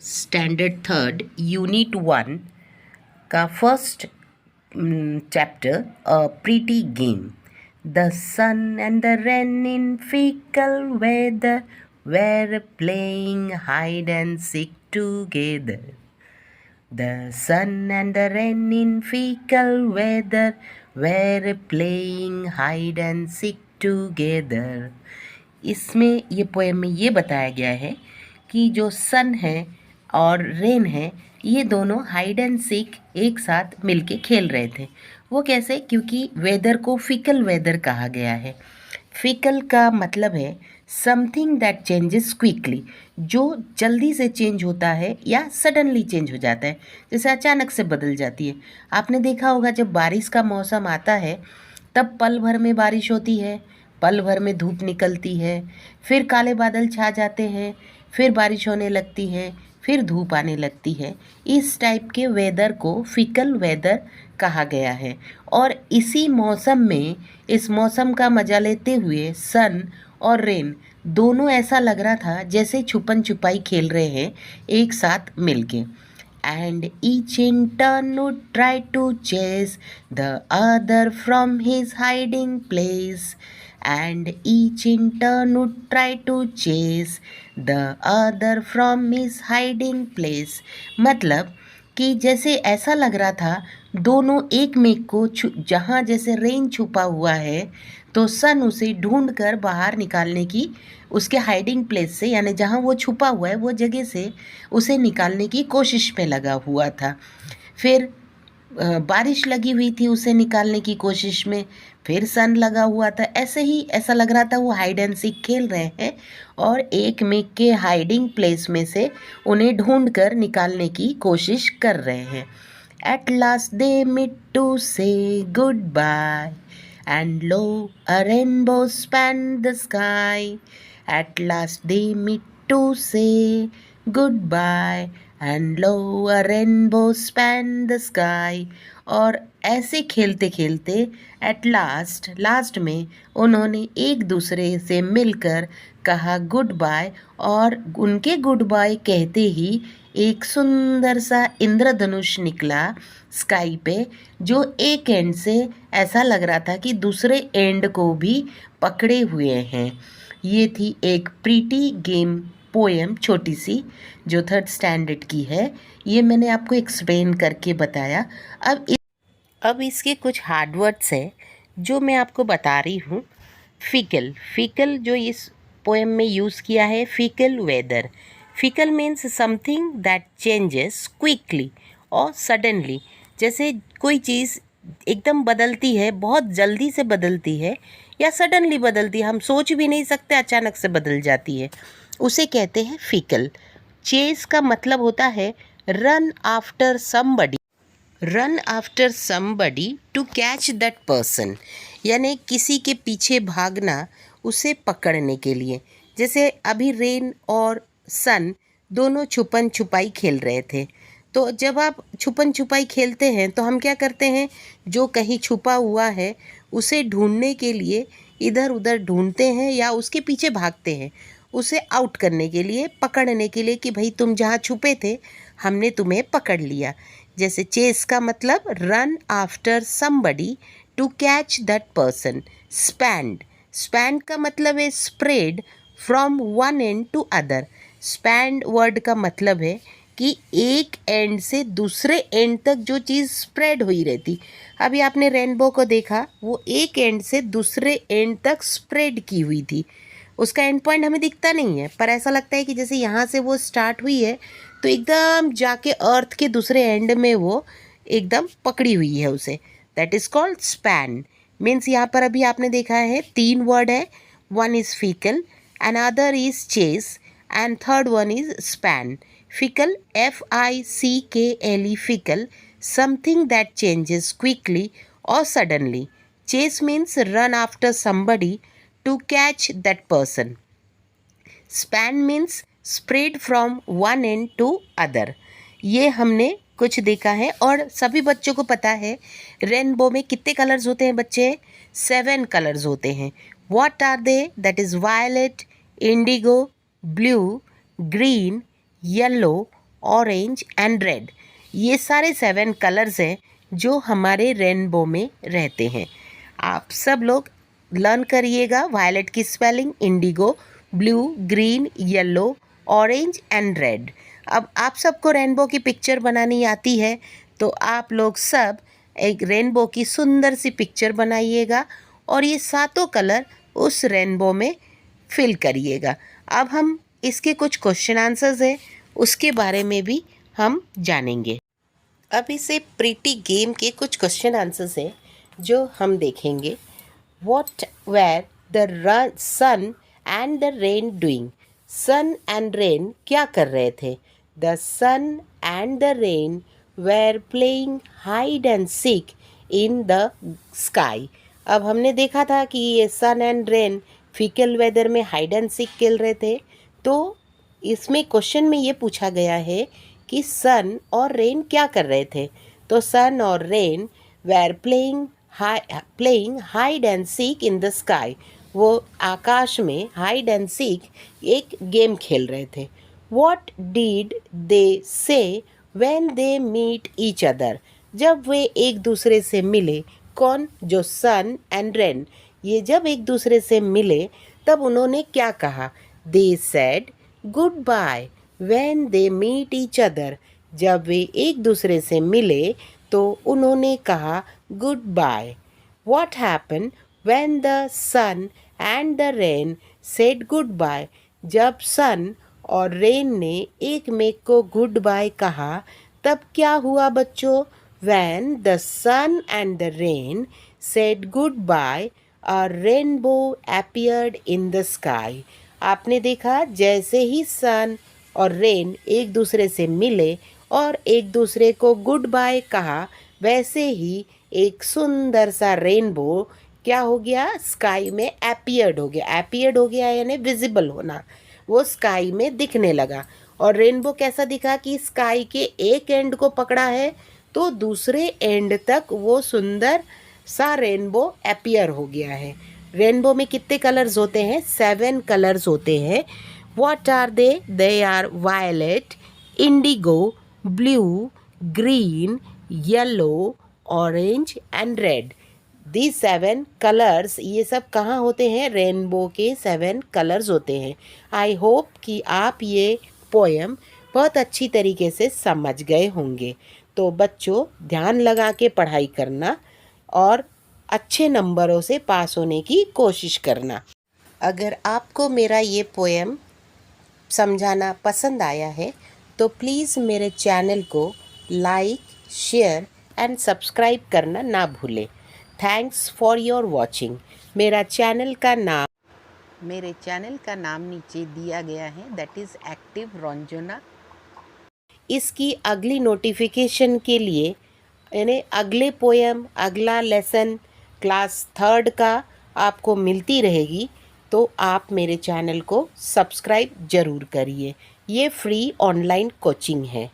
Standard third unit 1 का first chapter a pretty game. The sun and the wren in fickle weather were playing hide and seek together. The sun and the wren in fickle weather were playing hide and seek together. इसमें ये poem में ये बताया गया है कि जो सन है और रेन है ये दोनों हाइड एंड सीक एक साथ मिलके खेल रहे थे. वो कैसे? क्योंकि वेदर को फिकल वेदर कहा गया है. फिकल का मतलब है समथिंग दैट चेंजेस क्विकली, जो जल्दी से चेंज होता है या सडनली चेंज हो जाता है, जैसे अचानक से बदल जाती है. आपने देखा होगा जब बारिश का मौसम आता है तब पल भर में बारिश होती है, पल भर में धूप निकलती है, फिर काले बादल छा जाते हैं, फिर बारिश होने लगती है, फिर धूप आने लगती है. इस टाइप के वेदर को फिकल वेदर कहा गया है. और इसी मौसम में, इस मौसम का मज़ा लेते हुए सन और रेन दोनों ऐसा लग रहा था जैसे छुपन छुपाई खेल रहे हैं एक साथ मिलके. And each in turn would try to chase the other from his hiding place. And each in turn would try to chase the other from his hiding place. मतलब कि जैसे ऐसा लग रहा था दोनों एक मेक को जहाँ जैसे रेन छुपा हुआ है तो सन उसे ढूंढ कर बाहर निकालने की, उसके हाइडिंग प्लेस से, यानी जहाँ वो छुपा हुआ है वो जगह से उसे निकालने की कोशिश में लगा हुआ था. फिर बारिश लगी हुई थी उसे निकालने की कोशिश में, फिर सन लगा हुआ था. ऐसे ही ऐसा लग रहा था वो हाइड एंड सीक खेल रहे हैं और एक मेक के हाइडिंग प्लेस में से उन्हें ढूंढ कर निकालने की कोशिश कर रहे हैं. At last they meet to say goodbye, and lo, a rainbow spanned the sky. At last they meet to say goodbye, and lo, a rainbow spanned the sky. और ऐसे खेलते खेलते एट लास्ट में उन्होंने एक दूसरे से मिलकर कहा गुड बाय. और उनके गुड बाय कहते ही एक सुंदर सा इंद्रधनुष निकला स्काई पे, जो एक एंड से ऐसा लग रहा था कि दूसरे एंड को भी पकड़े हुए हैं. ये थी एक प्रीटी गेम पोएम, छोटी सी, जो थर्ड स्टैंडर्ड की है. ये मैंने आपको एक्सप्लेन करके बताया. अब इसके कुछ हार्ड वर्ड्स हैं जो मैं आपको बता रही हूँ. फिकल जो इस पोएम में यूज़ किया है, fickle weather. Fickle means something that changes quickly और सडनली. जैसे कोई चीज़ एकदम बदलती है, बहुत जल्दी से बदलती है या सडनली बदलती है, हम सोच भी नहीं सकते, अचानक से बदल जाती है, उसे कहते हैं फिकल. चेस का मतलब होता है run after somebody to catch that person, यानी किसी के पीछे भागना उसे पकड़ने के लिए. जैसे अभी रेन और सन दोनों छुपन छुपाई खेल रहे थे. तो जब आप छुपन छुपाई खेलते हैं तो हम क्या करते हैं, जो कहीं छुपा हुआ है उसे ढूंढने के लिए इधर उधर ढूंढते हैं या उसके पीछे भागते हैं, उसे आउट करने के लिए, पकड़ने के लिए कि भाई तुम जहाँ छुपे थे हमने तुम्हें पकड़ लिया. जैसे चेस का मतलब run after somebody to catch that person. Spanned का मतलब है spread from one end to other. Spanned word का मतलब है कि एक एंड से दूसरे एंड तक जो चीज़ स्प्रेड हुई रहती. अभी आपने रेनबो को देखा, वो एक एंड से दूसरे एंड तक स्प्रेड की हुई थी. उसका एंड पॉइंट हमें दिखता नहीं है, पर ऐसा लगता है कि जैसे यहाँ से वो स्टार्ट हुई है तो एकदम जाके अर्थ के दूसरे एंड में वो एकदम पकड़ी हुई है उसे. That is called span. Means यहाँ पर अभी आपने देखा है 3 वर्ड है. One is fickle, another is chase, and third one is span. Fickle, FICKLE, fickle, something that changes quickly और suddenly. Chase means run after somebody to catch that person. Span means spread from one end to other. ये हमने कुछ देखा है. और सभी बच्चों को पता है रेनबो में कितने कलर्स होते हैं बच्चे? 7 कलर्स होते हैं. What are they? That is violet, indigo, blue, green, yellow, orange and red. ये सारे 7 कलर्स हैं जो हमारे रेनबो में रहते हैं। आप सब लोग लर्न करिएगा वायलेट की spelling, Indigo, blue, green, yellow, orange and red. अब आप सबको रेनबो की पिक्चर बनानी आती है, तो आप लोग सब एक रेनबो की सुंदर सी पिक्चर बनाइएगा और ये सातों कलर उस रेनबो में फिल करिएगा। अब हम इसके कुछ क्वेश्चन आंसर्स हैं, उसके बारे में भी हम जानेंगे। अब इसे प्रीटी गेम के कुछ क्वेश्चन आंसर्स हैं जो हम देखेंगे। What were the sun and the rain doing? Sun and rain क्या कर रहे थे? The sun and the rain were playing hide and seek in the sky. अब हमने देखा था कि ये सन एंड रेन फीकल वेदर में हाइड एंड सीक खेल रहे थे। तो इसमें क्वेश्चन में ये पूछा गया है कि सन और रेन क्या कर रहे थे। तो सन और rain were playing hide and seek in the sky. वो आकाश में हाइड एंड सीक एक गेम खेल रहे थे। What did they say when they meet each other? जब वे एक दूसरे से मिले, कौन? जो सन एंड रेन, ये जब एक दूसरे से मिले तब उन्होंने क्या कहा? They said good bye when they meet each other. जब वे एक दूसरे से मिले तो उन्होंने कहा good bye. What happen when the sun and the rain said good bye? जब सन और रेन ने एक मेक को गुड बाय कहा तब क्या हुआ बच्चों? When the sun and the rain said good bye a rainbow appeared in the sky. आपने देखा जैसे ही सन और रेन एक दूसरे से मिले और एक दूसरे को गुड बाय कहा, वैसे ही एक सुंदर सा रेनबो क्या हो गया? स्काई में अपीयर्ड हो गया। अपीयर्ड हो गया यानी विजिबल होना, वो स्काई में दिखने लगा। और रेनबो कैसा दिखा कि स्काई के एक एंड को पकड़ा है तो दूसरे एंड तक वो सुंदर सा रेनबो अपीयर हो गया है। रेनबो में कितने कलर्स होते हैं? 7 कलर्स होते हैं। What are they? They are violet, indigo, blue, green, yellow, orange and red. The 7 colours, ये सब कहाँ होते हैं? रेनबो के 7 कलर्स होते हैं। आई होप कि आप ये पोएम बहुत अच्छी तरीके से समझ गए होंगे। तो बच्चों ध्यान लगा के पढ़ाई करना और अच्छे नंबरों से पास होने की कोशिश करना। अगर आपको मेरा ये पोएम समझाना पसंद आया है तो प्लीज़ मेरे चैनल को लाइक, शेयर एंड सब्सक्राइब करना ना भूलें। Thanks for your watching. मेरे चैनल का नाम नीचे दिया गया है, दैट इज़ एक्टिव रंजना। इसकी अगली नोटिफिकेशन के लिए यानी अगले पोएम, अगला लेसन क्लास 3 का आपको मिलती रहेगी, तो आप मेरे चैनल को सब्सक्राइब ज़रूर करिए। ये फ्री ऑनलाइन कोचिंग है।